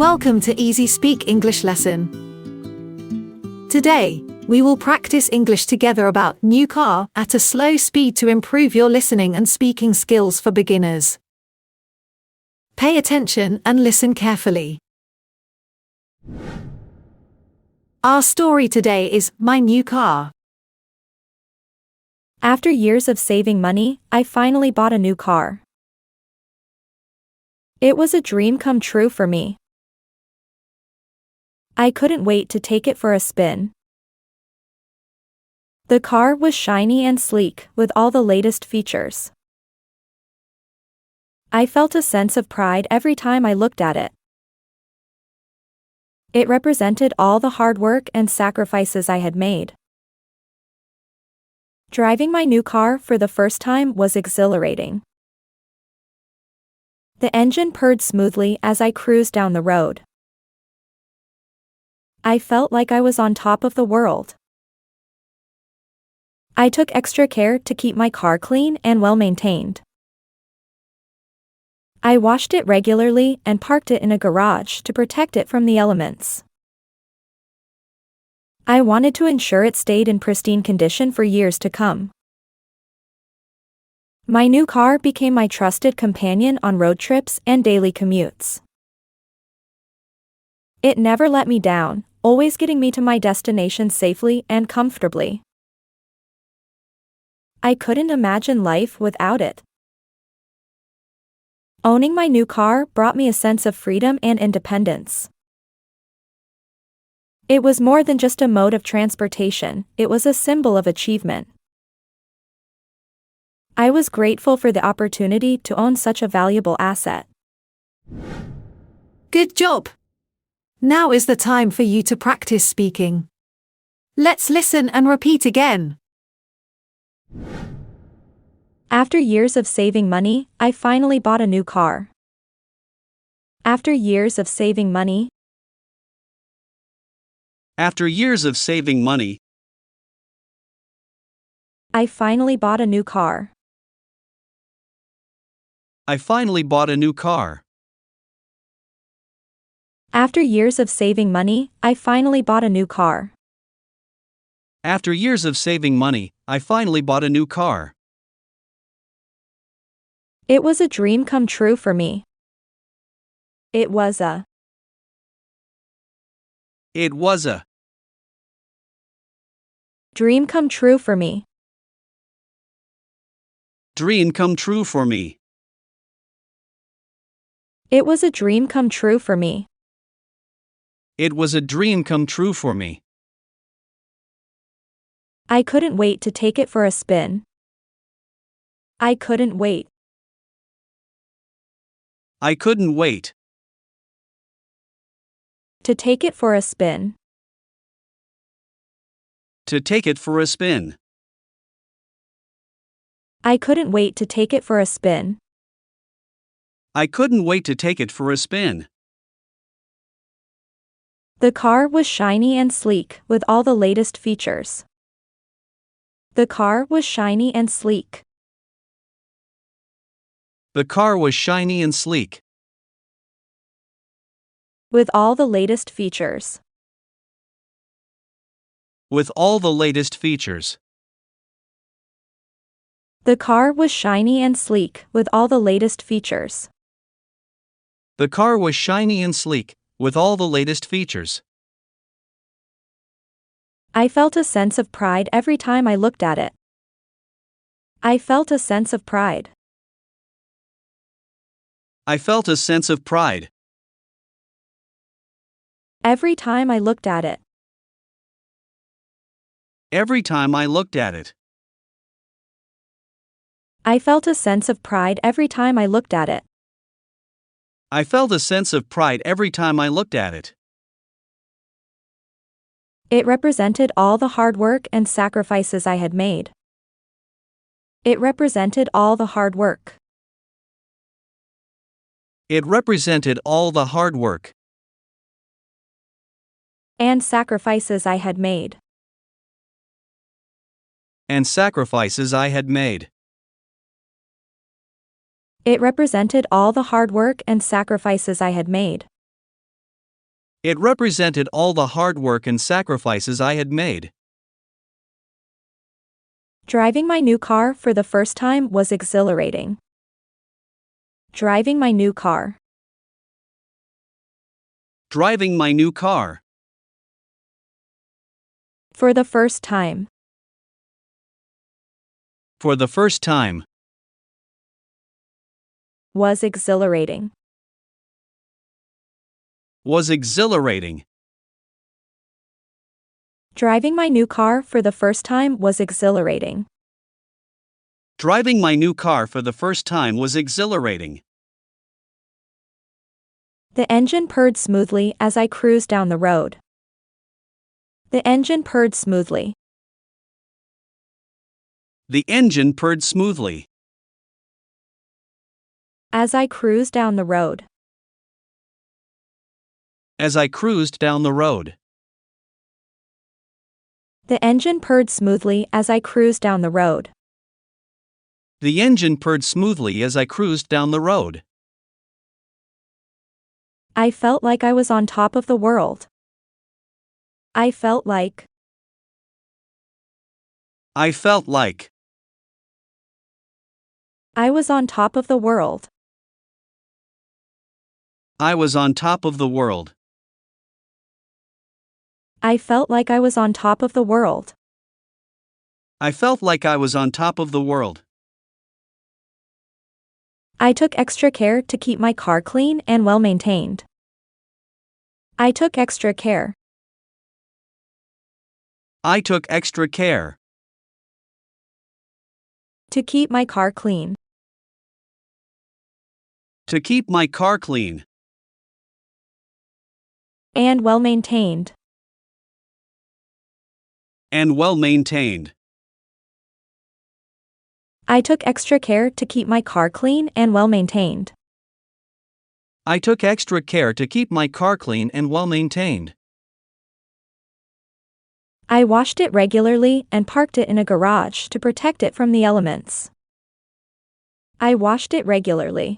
Welcome to Easy Speak English lesson. Today, we will practice English together about new car at a slow speed to improve your listening and speaking skills for beginners. Pay attention and listen carefully. Our story today is My New Car. After years of saving money, I finally bought a new car. It was a dream come true for me. I couldn't wait to take it for a spin. The car was shiny and sleek, with all the latest features. I felt a sense of pride every time I looked at it. It represented all the hard work and sacrifices I had made. Driving my new car for the first time was exhilarating. The engine purred smoothly as I cruised down the road. I felt like I was on top of the world. I took extra care to keep my car clean and well maintained. I washed it regularly and parked it in a garage to protect it from the elements. I wanted to ensure it stayed in pristine condition for years to come. My new car became my trusted companion on road trips and daily commutes. It never let me down, always getting me to my destination safely and comfortably. I couldn't imagine life without it. Owning my new car brought me a sense of freedom and independence. It was more than just a mode of transportation, it was a symbol of achievement. I was grateful for the opportunity to own such a valuable asset. Good job! Now is the time for you to practice speaking. Let's listen and repeat again. After years of saving money, I finally bought a new car. After years of saving money. After years of saving money, I finally bought a new car. I finally bought a new car. After years of saving money, I finally bought a new car. After years of saving money, I finally bought a new car. It was a dream come true for me. It was a dream come true for me. Dream come true for me. It was a dream come true for me. It was a dream come true for me. I couldn't wait to take it for a spin. I couldn't wait. I couldn't wait To take it for a spin. to take it for a spin. I couldn't wait to take it for a spin. I couldn't wait to take it for a spin. The car was shiny and sleek, with all the latest features. The car was shiny and sleek. The car was shiny and sleek, With all the latest features. with all the latest features. The car was shiny and sleek, with all the latest features. The car was shiny and sleek, with all the latest features. I felt a sense of pride every time I looked at it. I felt a sense of pride. I felt a sense of pride Every time I looked at it. every time I looked at it. I felt a sense of pride every time I looked at it. I felt a sense of pride every time I looked at it. It represented all the hard work and sacrifices I had made. It represented all the hard work. It represented all the hard work And sacrifices I had made. and sacrifices I had made. It represented all the hard work and sacrifices I had made. It represented all the hard work and sacrifices I had made. Driving my new car for the first time was exhilarating. Driving my new car. Driving my new car. For the first time. For the first time. Was exhilarating. Was exhilarating. Driving my new car for the first time was exhilarating. Driving my new car for the first time was exhilarating. The engine purred smoothly as I cruised down the road. The engine purred smoothly. The engine purred smoothly. As I cruised down the road. As I cruised down the road. The engine purred smoothly as I cruised down the road. The engine purred smoothly as I cruised down the road. I felt like I was on top of the world. I felt like. I felt like. I was on top of the world. I was on top of the world. I felt like I was on top of the world. I felt like I was on top of the world. I took extra care to keep my car clean and well maintained. I took extra care. I took extra care. To keep my car clean. To keep my car clean. And well maintained. And well maintained. I took extra care to keep my car clean and well maintained. I took extra care to keep my car clean and well maintained. I washed it regularly and parked it in a garage to protect it from the elements. I washed it regularly.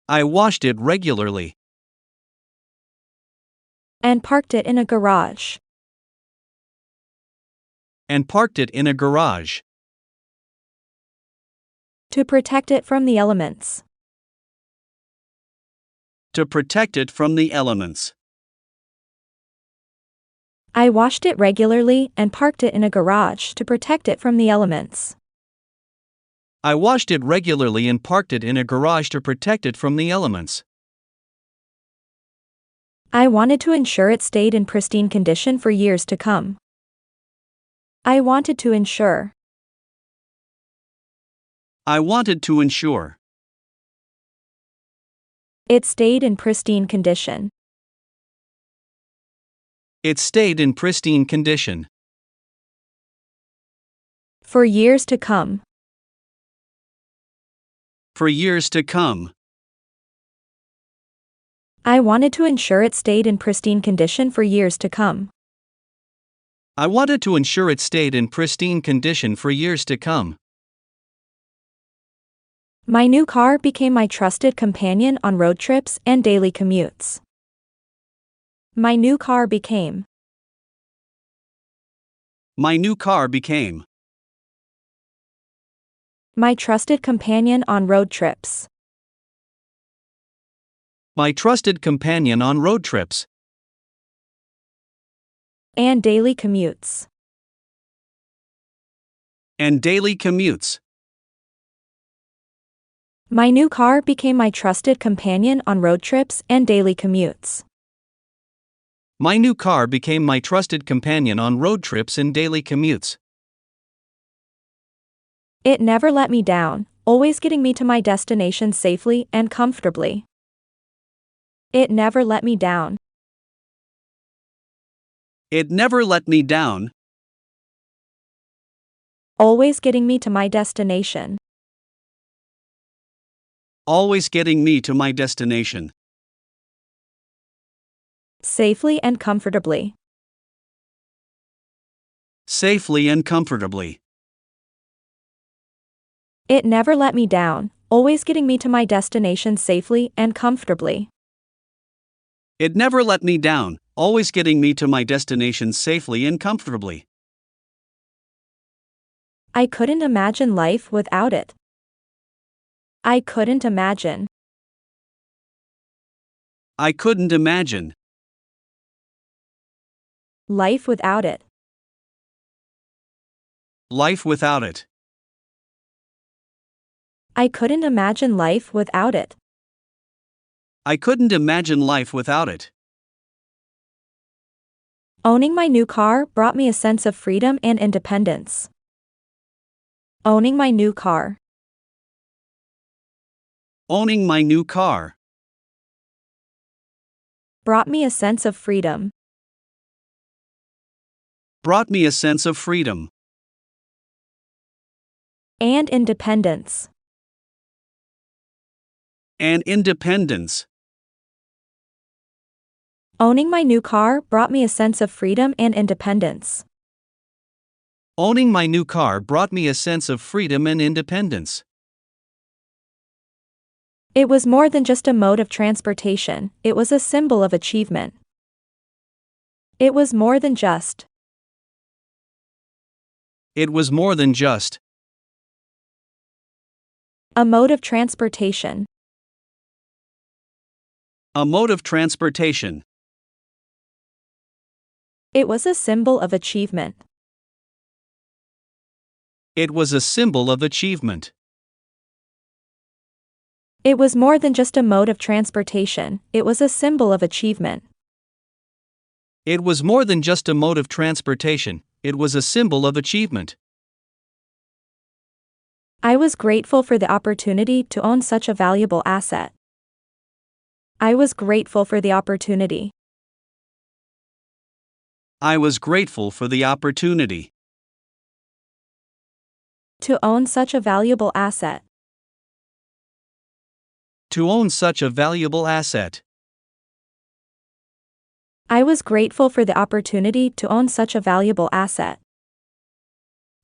I washed it regularly. And parked it in a garage. And parked it in a garage. To protect it from the elements. To protect it from the elements. I washed it regularly and parked it in a garage to protect it from the elements. I washed it regularly and parked it in a garage to protect it from the elements. I wanted to ensure it stayed in pristine condition for years to come. I wanted to ensure. I wanted to ensure. It stayed in pristine condition. It stayed in pristine condition. For years to come. For years to come. I wanted to ensure it stayed in pristine condition for years to come. I wanted to ensure it stayed in pristine condition for years to come. My new car became my trusted companion on road trips and daily commutes. My new car became. My new car became. My trusted companion on road trips. My trusted companion on road trips. And daily commutes. And daily commutes. My new car became my trusted companion on road trips and daily commutes. My new car became my trusted companion on road trips and daily commutes. It never let me down, always getting me to my destination safely and comfortably. It never let me down. It never let me down. Always getting me to my destination. Always getting me to my destination. Safely and comfortably. Safely and comfortably. It never let me down, always getting me to my destination safely and comfortably. It never let me down, always getting me to my destination safely and comfortably. I couldn't imagine life without it. I couldn't imagine. I couldn't imagine. Life without it. Life without it. I couldn't imagine life without it. I couldn't imagine life without it. Owning my new car brought me a sense of freedom and independence. Owning my new car. Owning my new car. Brought me a sense of freedom. Brought me a sense of freedom. And independence. And independence. Owning my new car brought me a sense of freedom and independence. Owning my new car brought me a sense of freedom and independence. It was more than just a mode of transportation, it was a symbol of achievement. It was more than just. It was more than just. A mode of transportation. A mode of transportation. It was a symbol of achievement. It was a symbol of achievement. It was more than just a mode of transportation, it was a symbol of achievement. It was more than just a mode of transportation, it was a symbol of achievement. I was grateful for the opportunity to own such a valuable asset. I was grateful for the opportunity. I was grateful for the opportunity. To own such a valuable asset. To own such a valuable asset. I was grateful for the opportunity to own such a valuable asset.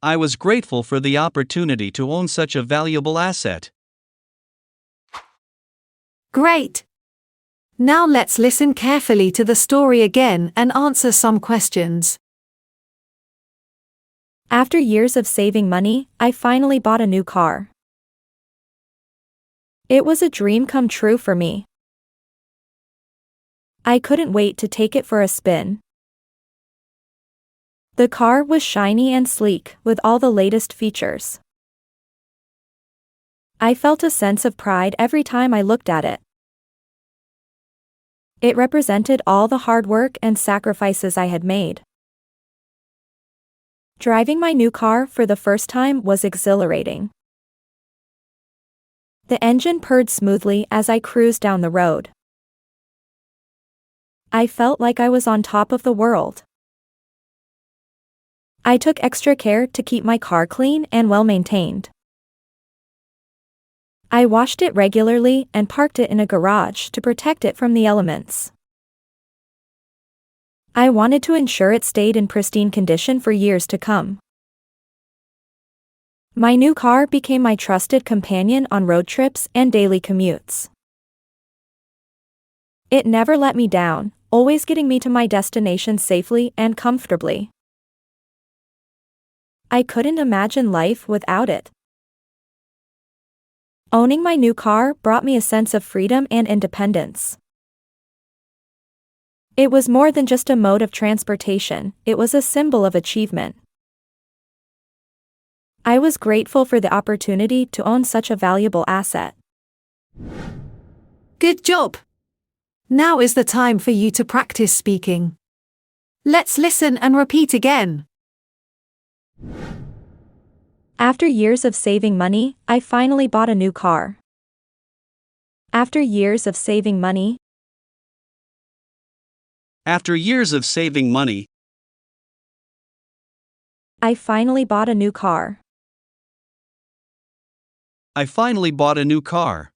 I was grateful for the opportunity to own such a valuable asset. Great! Now let's listen carefully to the story again and answer some questions. After years of saving money, I finally bought a new car. It was a dream come true for me. I couldn't wait to take it for a spin. The car was shiny and sleek, with all the latest features. I felt a sense of pride every time I looked at it. It represented all the hard work and sacrifices I had made. Driving my new car for the first time was exhilarating. The engine purred smoothly as I cruised down the road. I felt like I was on top of the world. I took extra care to keep my car clean and well maintained. I washed it regularly and parked it in a garage to protect it from the elements. I wanted to ensure it stayed in pristine condition for years to come. My new car became my trusted companion on road trips and daily commutes. It never let me down, always getting me to my destination safely and comfortably. I couldn't imagine life without it. Owning my new car brought me a sense of freedom and independence. It was more than just a mode of transportation, it was a symbol of achievement. I was grateful for the opportunity to own such a valuable asset. Good job! Now is the time for you to practice speaking. Let's listen and repeat again. After years of saving money, I finally bought a new car. After years of saving money. After years of saving money, I finally bought a new car. I finally bought a new car.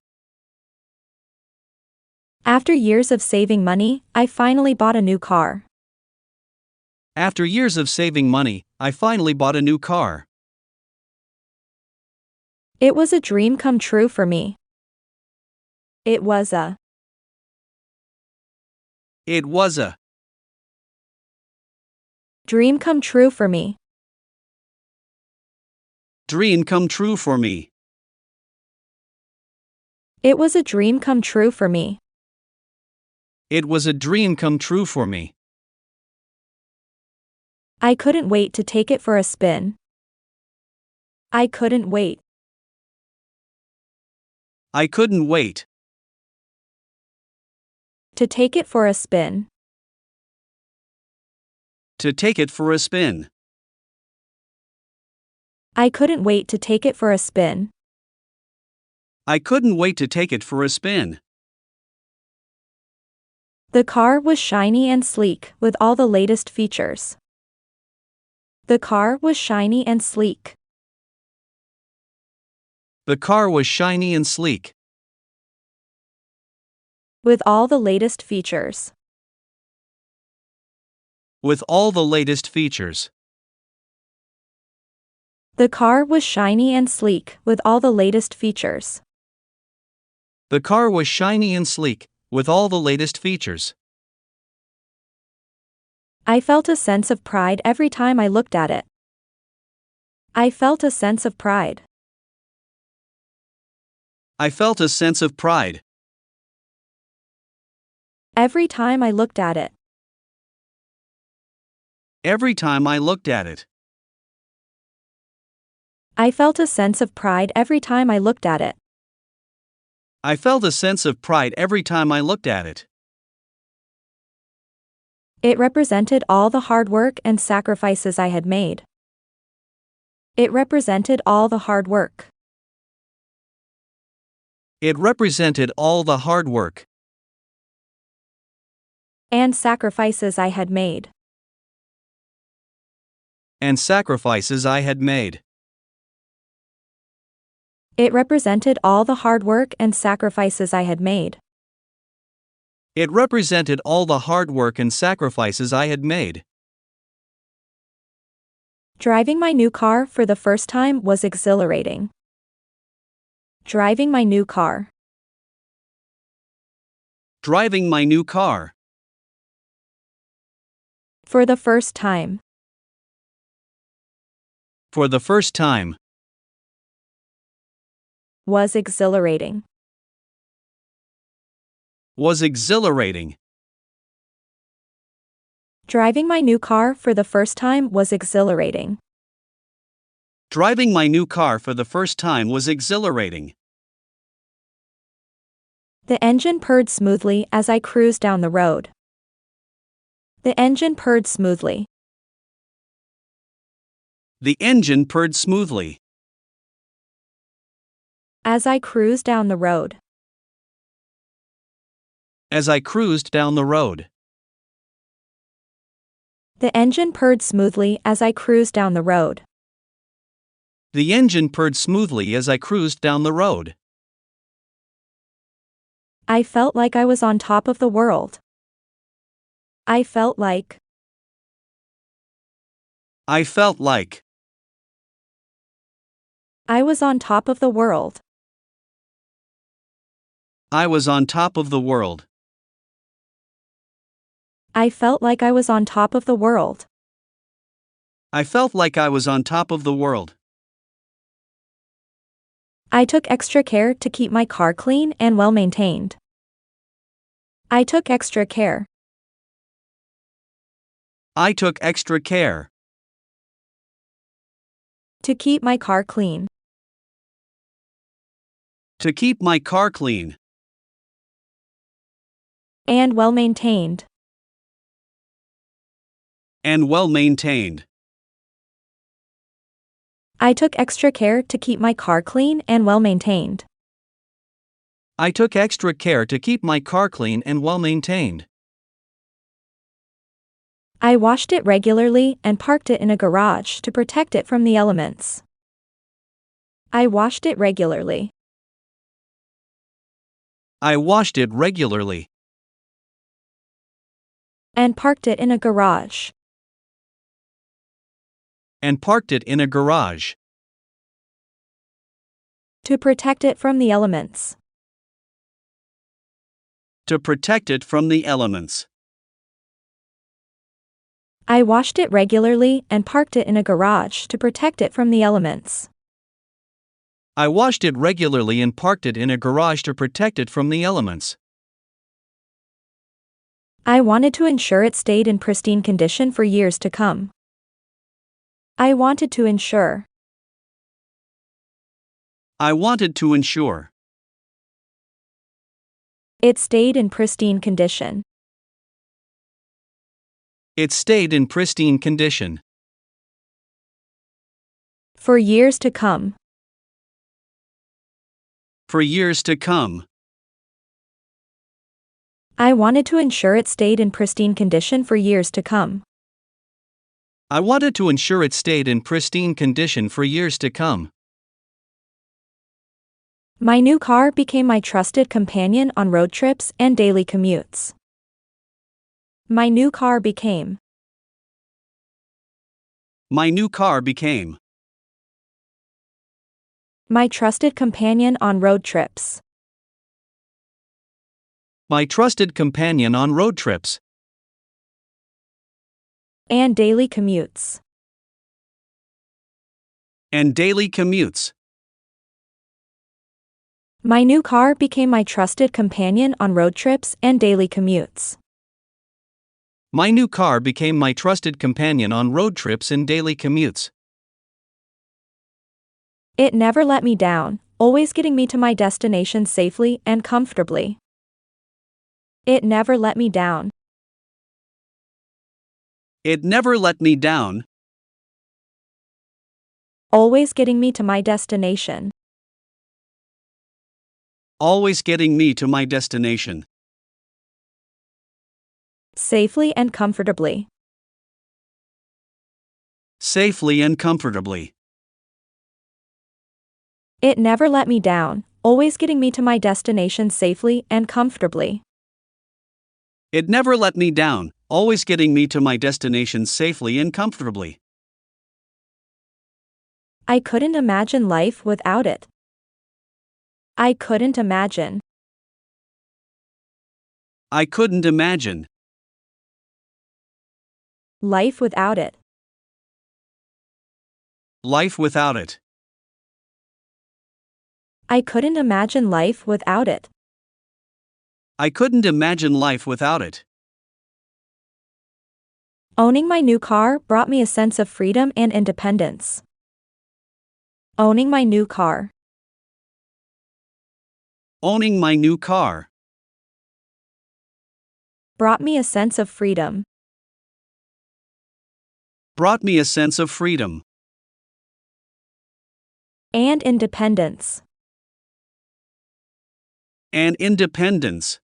After years of saving money, I finally bought a new car. After years of saving money, I finally bought a new car. It was a dream come true for me. It was a It was a dream come true for me. dream come true for me. It was a dream come true for me. It was a dream come true for me. I couldn't wait to take it for a spin. I couldn't wait. I couldn't wait To take it for a spin. to take it for a spin. I couldn't wait to take it for a spin. I couldn't wait to take it for a spin. The car was shiny and sleek with all the latest features. The car was shiny and sleek. The car was shiny and sleek. With all the latest features. With all the latest features. The car was shiny and sleek with all the latest features. The car was shiny and sleek, with all the latest features. I felt a sense of pride every time I looked at it. I felt a sense of pride. I felt a sense of pride. Every time I looked at it. Every time I looked at it. I felt a sense of pride every time I looked at it. I felt a sense of pride every time I looked at it. It represented all the hard work and sacrifices I had made. It represented all the hard work. It represented all the hard work And sacrifices I had made. and sacrifices I had made. It represented all the hard work and sacrifices I had made. It represented all the hard work and sacrifices I had made. Driving my new car for the first time was exhilarating. Driving my new car. Driving my new car. For the first time. For the first time. Was exhilarating. Was exhilarating. Driving my new car for the first time was exhilarating. Driving my new car for the first time was exhilarating. The engine purred smoothly as I cruised down the road. The engine purred smoothly. The engine purred smoothly. As I cruised down the road. As I cruised down the road. The engine purred smoothly as I cruised down the road. The engine purred smoothly as I cruised down the road. I felt like I was on top of the world. I felt like. I felt like. I was on top of the world. I was on top of the world. I felt like I was on top of the world. I felt like I was on top of the world. I took extra care to keep my car clean and well maintained. I took extra care. I took extra care. To keep my car clean. To keep my car clean. And well maintained. And well maintained. I took extra care to keep my car clean and well maintained. I took extra care to keep my car clean and well maintained. I washed it regularly and parked it in a garage to protect it from the elements. I washed it regularly. I washed it regularly. And parked it in a garage. And parked it in a garage. To protect it from the elements. To protect it from the elements. I washed it regularly and parked it in a garage to protect it from the elements. I washed it regularly and parked it in a garage to protect it from the elements. I wanted to ensure it stayed in pristine condition for years to come. I wanted to ensure. I wanted to ensure. It stayed in pristine condition. It stayed in pristine condition. For years to come. For years to come. I wanted to ensure it stayed in pristine condition for years to come. I wanted to ensure it stayed in pristine condition for years to come. My new car became my trusted companion on road trips and daily commutes. My new car became. My new car became. My trusted companion on road trips. My trusted companion on road trips. And daily commutes. And daily commutes. My new car became my trusted companion on road trips and daily commutes. My new car became my trusted companion on road trips and daily commutes. It never let me down, always getting me to my destination safely and comfortably. It never let me down. It never let me down. Always getting me to my destination. Always getting me to my destination. Safely and comfortably. Safely and comfortably. It never let me down, always getting me to my destination safely and comfortably. It never let me down, always getting me to my destination safely and comfortably. I couldn't imagine life without it. I couldn't imagine. I couldn't imagine. Life without it. Life without it. I couldn't imagine life without it. I couldn't imagine life without it. Owning my new car brought me a sense of freedom and independence. Owning my new car. Owning my new car. Brought me a sense of freedom. Brought me a sense of freedom. And independence. And independence.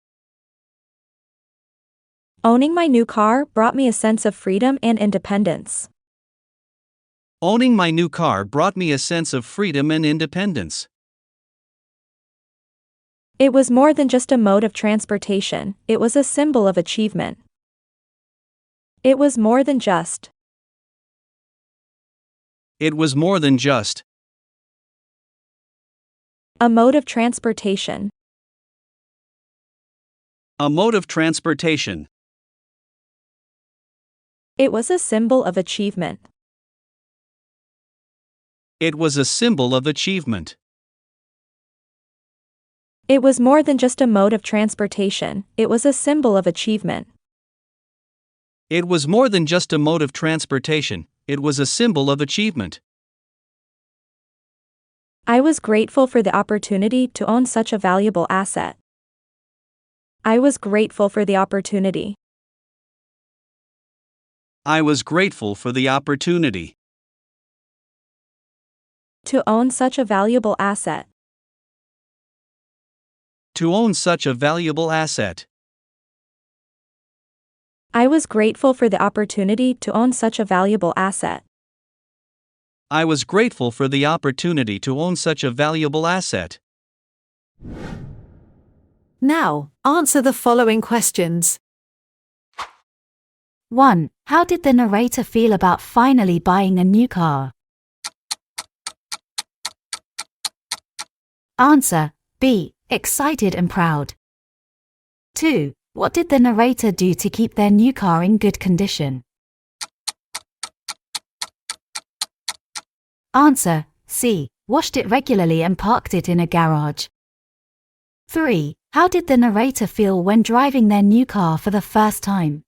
Owning my new car brought me a sense of freedom and independence. Owning my new car brought me a sense of freedom and independence. It was more than just a mode of transportation, it was a symbol of achievement. It was more than just. It was more than just. A mode of transportation. A mode of transportation. It was a symbol of achievement. It was a symbol of achievement. It was more than just a mode of transportation, it was a symbol of achievement. It was more than just a mode of transportation, it was a symbol of achievement. I was grateful for the opportunity to own such a valuable asset. I was grateful for the opportunity. I was grateful for the opportunity. To own such a valuable asset. To own such a valuable asset. I was grateful for the opportunity to own such a valuable asset. I was grateful for the opportunity to own such a valuable asset. Now, answer the following questions. 1. How did the narrator feel about finally buying a new car? Answer B. Excited and proud. 2. What did the narrator do to keep their new car in good condition? Answer C. Washed it regularly and parked it in a garage. 3. How did the narrator feel when driving their new car for the first time?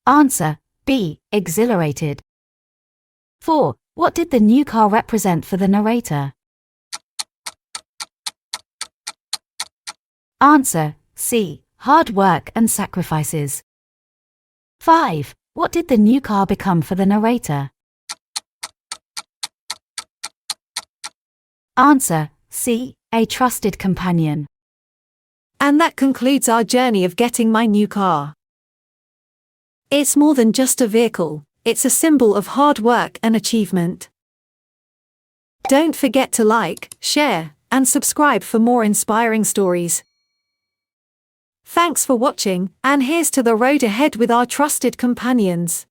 Answer B. Exhilarated. 4. What did the new car represent for the narrator? Answer C. Hard work and sacrifices. 5. What did the new car become for the narrator? Answer C. A trusted companion. And that concludes our journey of getting my new car. It's more than just a vehicle, it's a symbol of hard work and achievement. Don't forget to like, share, and subscribe for more inspiring stories. Thanks for watching, and here's to the road ahead with our trusted companions.